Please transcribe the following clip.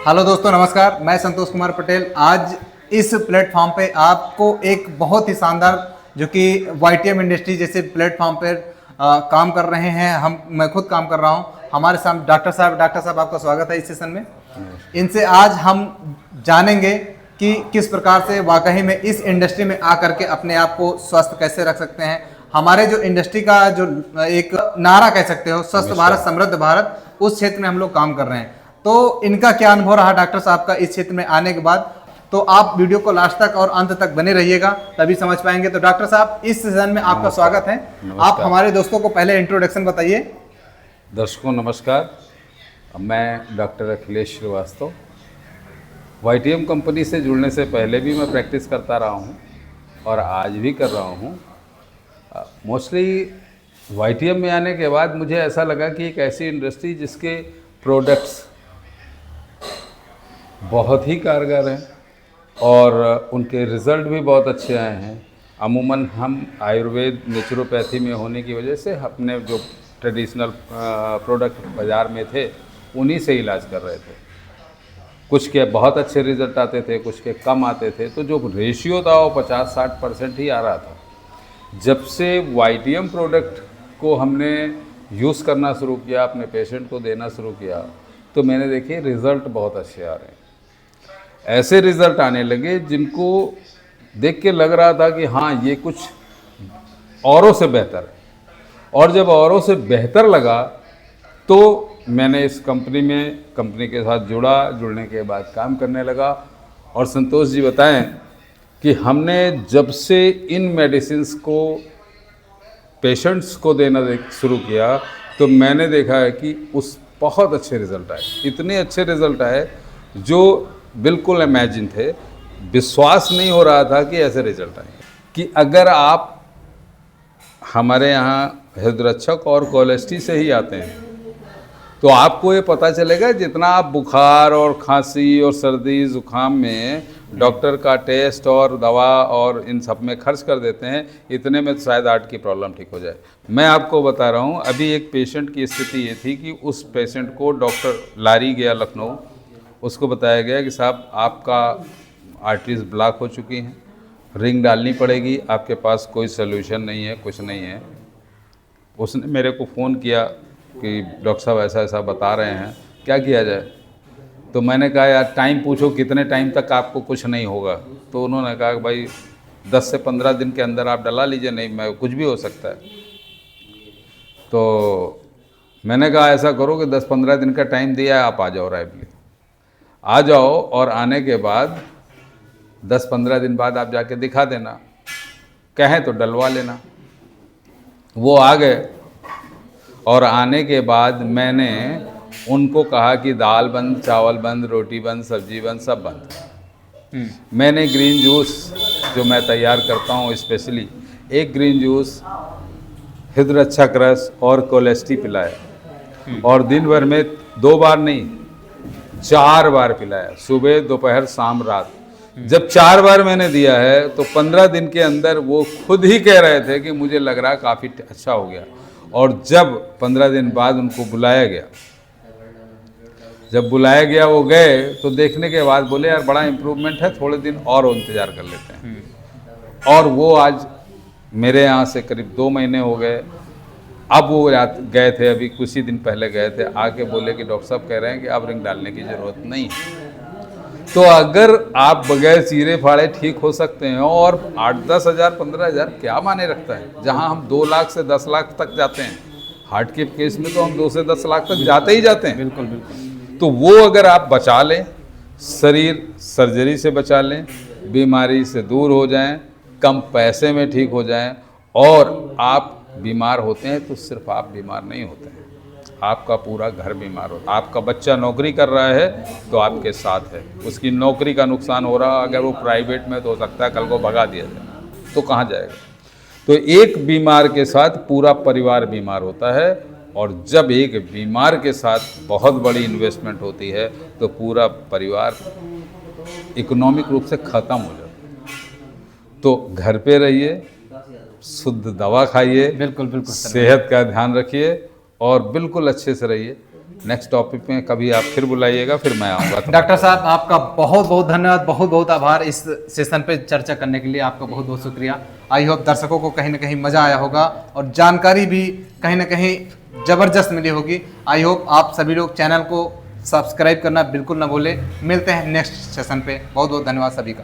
Hello दोस्तों, नमस्कार। मैं संतोष कुमार पटेल। आज इस प्लेटफॉर्म पे आपको एक बहुत ही शानदार, जो कि वाईटीएम इंडस्ट्री जैसे प्लेटफॉर्म पे काम कर रहे हैं, मैं खुद काम कर रहा हूं। हमारे सामने डॉक्टर साहब आपका स्वागत है इस सेशन में। इनसे आज हम जानेंगे कि किस प्रकार से वाकई में इस इंडस्ट्री में आकर के अपने आप को स्वस्थ कैसे रख सकते हैं। हमारे जो इंडस्ट्री का जो एक नारा कह सकते हो, स्वस्थ भारत समृद्ध भारत, उस क्षेत्र में हम लोग काम कर रहे हैं। तो इनका क्या अनुभव रहा डॉक्टर साहब का इस क्षेत्र में आने के बाद, तो आप वीडियो को लास्ट तक और अंत तक बने रहिएगा, तभी समझ पाएंगे। तो डॉक्टर साहब, इस सेशन में आपका स्वागत है। आप हमारे दोस्तों को पहले इंट्रोडक्शन बताइए। दर्शकों नमस्कार, मैं doctor Akhilesh Shrivastava. YTM company से जुड़ने से पहले भी मैं प्रैक्टिस करता रहा हूँ और आज भी कर रहा हूँ। मोस्टली वाईटीएम में आने के बाद मुझे ऐसा लगा कि एक ऐसी इंडस्ट्री जिसके प्रोडक्ट्स बहुत ही कारगर हैं और उनके रिज़ल्ट भी बहुत अच्छे आए हैं। अमूमन हम आयुर्वेद नेचुरोपैथी में होने की वजह से अपने जो ट्रेडिशनल प्रोडक्ट बाज़ार में थे उन्हीं से इलाज कर रहे थे। कुछ के बहुत अच्छे रिज़ल्ट आते थे, कुछ के कम आते थे, तो जो रेशियो था वो 50-60% ही आ रहा था। जब से वाईटीएम प्रोडक्ट को हमने यूज़ करना शुरू किया, अपने पेशेंट को देना शुरू किया, तो मैंने देखिए रिज़ल्ट बहुत अच्छे आ रहे हैं। ऐसे रिज़ल्ट आने लगे जिनको देख के लग रहा था कि हाँ, ये कुछ औरों से बेहतर है। और जब औरों से बेहतर लगा तो मैंने इस कंपनी के साथ जुड़ने के बाद काम करने लगा। और संतोष जी बताएं कि हमने जब से इन मेडिसिन्स को पेशेंट्स को देना शुरू किया, तो मैंने देखा है कि उस बहुत अच्छे रिज़ल्ट आए। इतने अच्छे रिज़ल्ट आए जो बिल्कुल इमेजिन थे। विश्वास नहीं हो रहा था कि ऐसे रिज़ल्ट आए। कि अगर आप हमारे यहाँ हृदयरक्षक और कोलेस्ट्री से ही आते हैं तो आपको ये पता चलेगा जितना आप बुखार और खांसी और सर्दी ज़ुकाम में डॉक्टर का टेस्ट और दवा और इन सब में खर्च कर देते हैं, इतने में शायद हार्ट की प्रॉब्लम ठीक हो जाए। मैं आपको बता रहा हूँ, अभी एक पेशेंट की स्थिति ये थी कि उस पेशेंट को डॉक्टर लारी गया लखनऊ, उसको बताया गया कि साहब आपका आर्टरीज ब्लॉक हो चुकी हैं, रिंग डालनी पड़ेगी, आपके पास कोई सलूशन नहीं है, कुछ नहीं है। उसने मेरे को फ़ोन किया कि डॉक्टर साहब ऐसा ऐसा बता रहे हैं, क्या किया जाए। तो मैंने कहा यार टाइम पूछो, कितने टाइम तक आपको कुछ नहीं होगा। तो उन्होंने कहा कि भाई 10 से 15 दिन के अंदर आप डला लीजिए, नहीं मैं कुछ भी हो सकता है। तो मैंने कहा ऐसा करो कि 10-15 दिन का टाइम दिया है, आप आ जाओ रायपुर, आ जाओ और आने के बाद 10-15 दिन बाद आप जाके दिखा देना, कहें तो डलवा लेना। वो आ गए और आने के बाद मैंने उनको कहा कि दाल बंद, चावल बंद, रोटी बंद, सब्जी बंद, सब बंद। मैंने ग्रीन जूस जो मैं तैयार करता हूँ स्पेशली, एक ग्रीन जूस, हृदयरक्षक रस और कोलेस्ट्री पिलाया। और दिन भर में 2 बार नहीं 4 बार पिलाया, सुबह दोपहर शाम रात। जब 4 बार मैंने दिया है तो 15 दिन के अंदर वो खुद ही कह रहे थे कि मुझे लग रहा काफ़ी अच्छा हो गया। और जब 15 दिन बाद उनको बुलाया गया, जब बुलाया गया वो गए तो देखने के बाद बोले यार बड़ा इम्प्रूवमेंट है, थोड़े दिन और इंतज़ार कर लेते हैं। और वो आज मेरे यहाँ से करीब 2 महीने हो गए। अब वो गए थे, अभी कुछ ही दिन पहले गए थे, आके बोले कि डॉक्टर साहब कह रहे हैं कि अब रिंग डालने की ज़रूरत नहीं है। तो अगर आप बगैर चीरे फाड़े ठीक हो सकते हैं, और 8-10 हज़ार 15 हज़ार क्या माने रखता है, जहां हम 2 लाख से 10 लाख तक जाते हैं। हार्ट के केस में तो हम 2 से 10 लाख तक जाते ही जाते हैं। बिल्कुल बिल्कुल। तो वो अगर आप बचा लें, शरीर सर्जरी से बचा लें, बीमारी से दूर हो जाएं, कम पैसे में ठीक हो जाएं, और आप बीमार होते हैं तो सिर्फ आप बीमार नहीं होते हैं, आपका पूरा घर बीमार होता है। आपका बच्चा नौकरी कर रहा है तो आपके साथ है, उसकी नौकरी का नुकसान हो रहा, अगर वो प्राइवेट में तो हो सकता है कल को भगा दिया जाए, तो कहाँ जाएगा। तो एक बीमार के साथ पूरा परिवार बीमार होता है, और जब एक बीमार के साथ बहुत बड़ी इन्वेस्टमेंट होती है तो पूरा परिवार इकोनॉमिक रूप से ख़त्म हो जाता है। तो घर पे रहिए, शुद्ध दवा खाइए, बिल्कुल बिल्कुल। सेहत का ध्यान रखिए और बिल्कुल अच्छे से रहिए। नेक्स्ट टॉपिक में कभी आप फिर बुलाइएगा, फिर मैं आऊँगा। डॉक्टर साहब आपका बहुत बहुत धन्यवाद, बहुत बहुत आभार इस सेशन पे चर्चा करने के लिए। आपका बहुत बहुत शुक्रिया। आई होप दर्शकों को कहीं ना कहीं मज़ा आया होगा और जानकारी भी कहीं ना कहीं ज़बरदस्त मिली होगी। आई होप आप सभी लोग चैनल को सब्सक्राइब करना बिल्कुल ना भूलें। मिलते हैं नेक्स्ट सेशन पे। बहुत बहुत धन्यवाद सभी का।